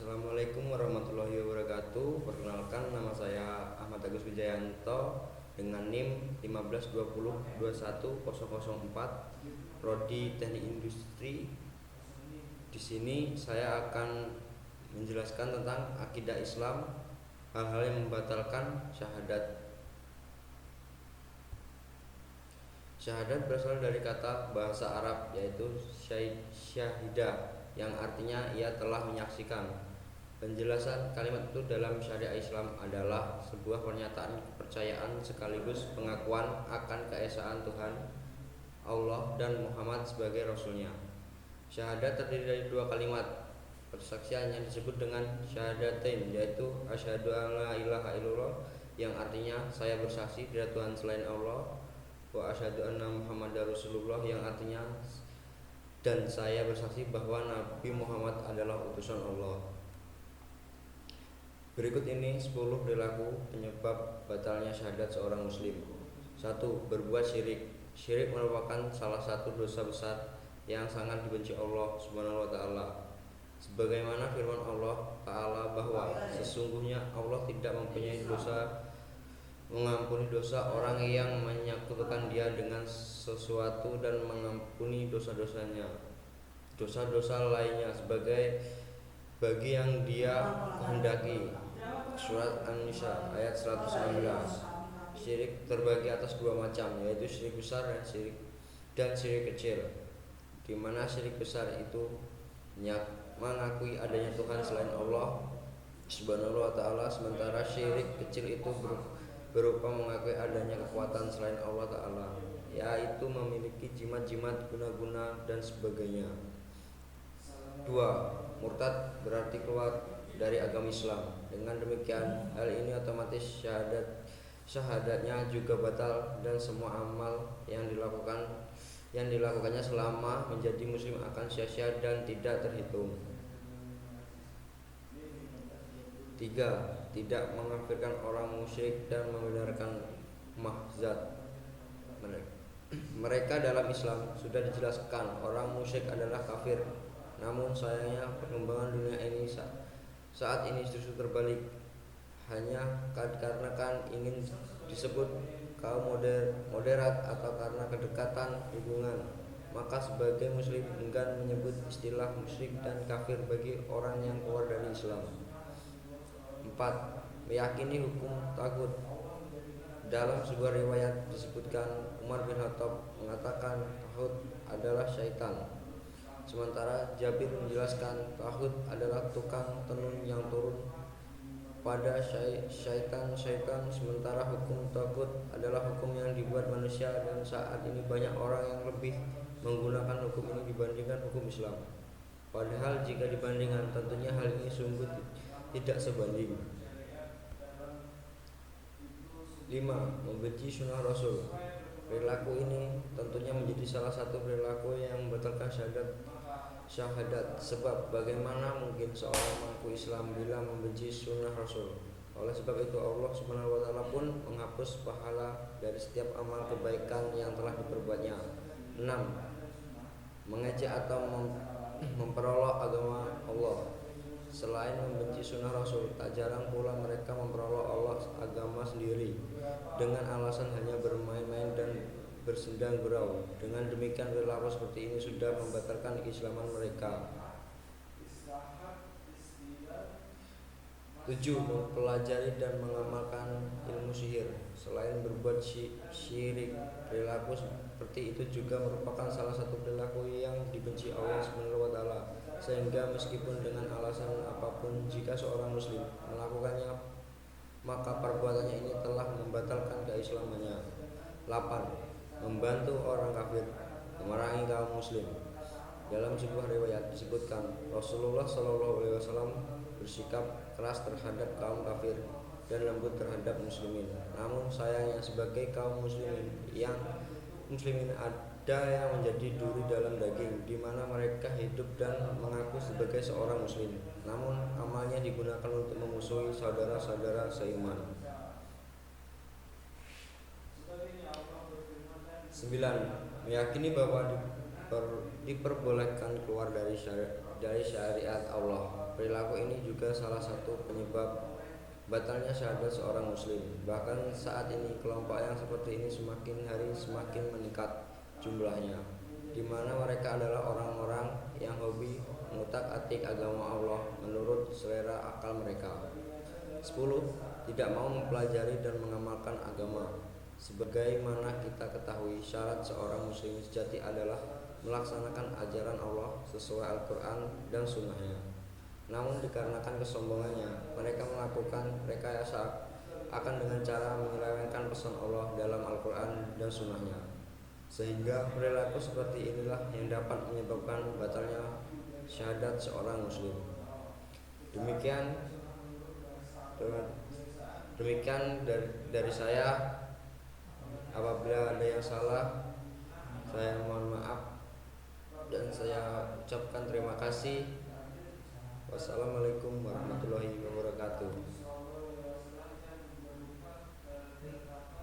Assalamualaikum warahmatullahi wabarakatuh. Perkenalkan, nama saya Ahmad Agus Wijayanto dengan NIM 1520210004, Prodi Teknik Industri. Di sini saya akan menjelaskan tentang akidah Islam, hal-hal yang membatalkan syahadat. Syahadat berasal dari kata bahasa Arab yaitu syahidah, yang artinya ia telah menyaksikan. Penjelasan kalimat itu dalam syariat Islam adalah sebuah pernyataan kepercayaan sekaligus pengakuan akan keesaan Tuhan Allah dan Muhammad sebagai Rasulnya. Syahadat terdiri dari dua kalimat persaksian yang disebut dengan syahadatain, yaitu asyhadu alla ilaha illallah, yang artinya saya bersaksi tidak Tuhan selain Allah, wa asyhadu anna Muhammadar Rasulullah, yang artinya dan saya bersaksi bahwa Nabi Muhammad adalah utusan Allah. Berikut ini 10 perilaku penyebab batalnya syahadat seorang muslim. 1. Berbuat syirik. Syirik merupakan salah satu dosa besar yang sangat dibenci Allah Subhanahu wa taala. Sebagaimana firman Allah taala bahwa sesungguhnya Allah tidak mempunyai dosa mengampuni dosa orang yang menyekutukan Dia dengan sesuatu dan mengampuni dosa-dosanya, dosa-dosa lainnya sebagai bagi yang Dia kehendaki. Surat An-Nisa ayat 119. Syirik terbagi atas dua macam, yaitu syirik besar dan syirik kecil. Di mana syirik besar itu mengakui adanya Tuhan selain Allah Subhanahu wa taala, sementara syirik kecil itu berupa mengakui adanya kekuatan selain Allah Ta'ala, yaitu memiliki jimat-jimat, guna-guna, dan sebagainya. 2. Murtad berarti keluar dari agama Islam. Dengan demikian, hal ini otomatis syahadatnya juga batal, dan semua amal yang dilakukannya selama menjadi muslim akan sia-sia dan tidak terhitung. 3. Tidak mengkafirkan orang musyrik dan membenarkan mahzat mereka. Dalam Islam sudah dijelaskan orang musyrik adalah kafir. Namun sayangnya perkembangan dunia ini saat ini justru terbalik. Hanya karena ingin disebut kaum moderat atau karena kedekatan hubungan, maka sebagai muslim enggan menyebut istilah musyrik dan kafir bagi orang yang keluar dari Islam. 4. Meyakini hukum tagut. Dalam sebuah riwayat disebutkan Umar bin Khattab mengatakan tagut adalah syaitan, sementara Jabir menjelaskan tagut adalah tukang tenun yang turun pada syaitan. Sementara hukum tagut adalah hukum yang dibuat manusia, dan saat ini banyak orang yang lebih menggunakan hukum ini dibandingkan hukum Islam. Padahal jika dibandingkan, tentunya hal ini sungguh tidak sebanding. 5. Membenci sunnah Rasul. Perilaku ini tentunya menjadi salah satu perilaku yang membatalkan syahadat. Sebab bagaimana mungkin seorang mengaku Islam bila membenci sunnah Rasul? Oleh sebab itu Allah Subhanahu wa taala pun menghapus pahala dari setiap amal kebaikan yang telah diperbuatnya. 6. Mengejek atau memperolok agama Allah. Selain membenci sunnah Rasul, tak jarang pula mereka memperolok Allah agama sendiri dengan alasan hanya bermain-main dan bersendang gurau. Dengan demikian perilaku seperti ini sudah membatalkan keislaman mereka. 7. Mempelajari dan mengamalkan ilmu sihir. Selain berbuat syirik, perilaku seperti itu juga merupakan salah satu perilaku yang dibenci Allah Subhanahu wa taala, sehingga meskipun dengan alasan apapun, jika seorang muslim melakukannya, maka perbuatannya ini telah membatalkan keislamannya. 8. Membantu orang kafir, memerangi kaum muslim. Dalam sebuah riwayat disebutkan Rasulullah SAW bersikap keras terhadap kaum kafir dan lembut terhadap muslimin. Namun sayangnya sebagai kaum muslimin ada yang menjadi duri dalam daging, di mana mereka hidup dan mengaku sebagai seorang muslim, namun amalnya digunakan untuk memusuhi saudara-saudara seiman. 9. Meyakini bahwa diperbolehkan keluar dari dari syariat Allah. Perilaku ini juga salah satu penyebab batalnya syahadat seorang muslim. Bahkan saat ini kelompok yang seperti ini semakin hari semakin meningkat jumlahnya, di mana mereka adalah orang-orang yang hobi mengutak-atik agama Allah menurut selera akal mereka. 10. Tidak mau mempelajari dan mengamalkan agama. Sebagaimana kita ketahui, syarat seorang muslim sejati adalah melaksanakan ajaran Allah sesuai Al-Quran dan Sunnahnya. Namun dikarenakan kesombongannya, mereka melakukan rekayasa akan dengan cara menyelewengkan pesan Allah dalam Al-Quran dan Sunnahnya. Sehingga perilaku seperti inilah yang dapat menyebabkan batalnya syahadat seorang muslim. Demikian dari saya. Apabila ada yang salah, saya mohon maaf dan saya ucapkan terima kasih. Wassalamualaikum warahmatullahi wabarakatuh.